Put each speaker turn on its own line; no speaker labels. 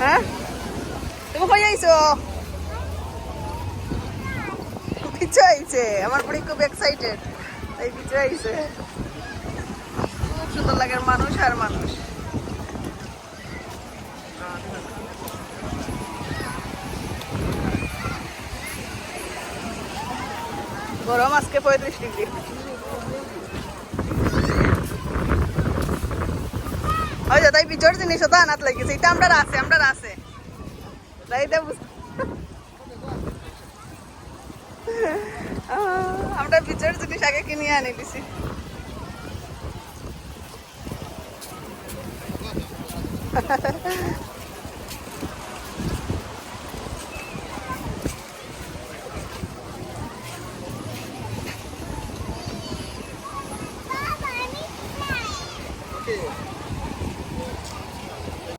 হ্যাঁ তুমি কই আইছো পিছু আইছে আমার বুড়ি খুব এক্সাইটেড তাই পিছু আইছে খুব সুন্দর লাগে মানুষ আর মানুষ গরম আজকে 35 ডিগ্রি ওই যে তাই পিছর জিনিস তো আনাত লাগিয়েছে এটা আমরা আছে তাই তো আমরা পিছর জিনিস আগে কিনে আনি দিছি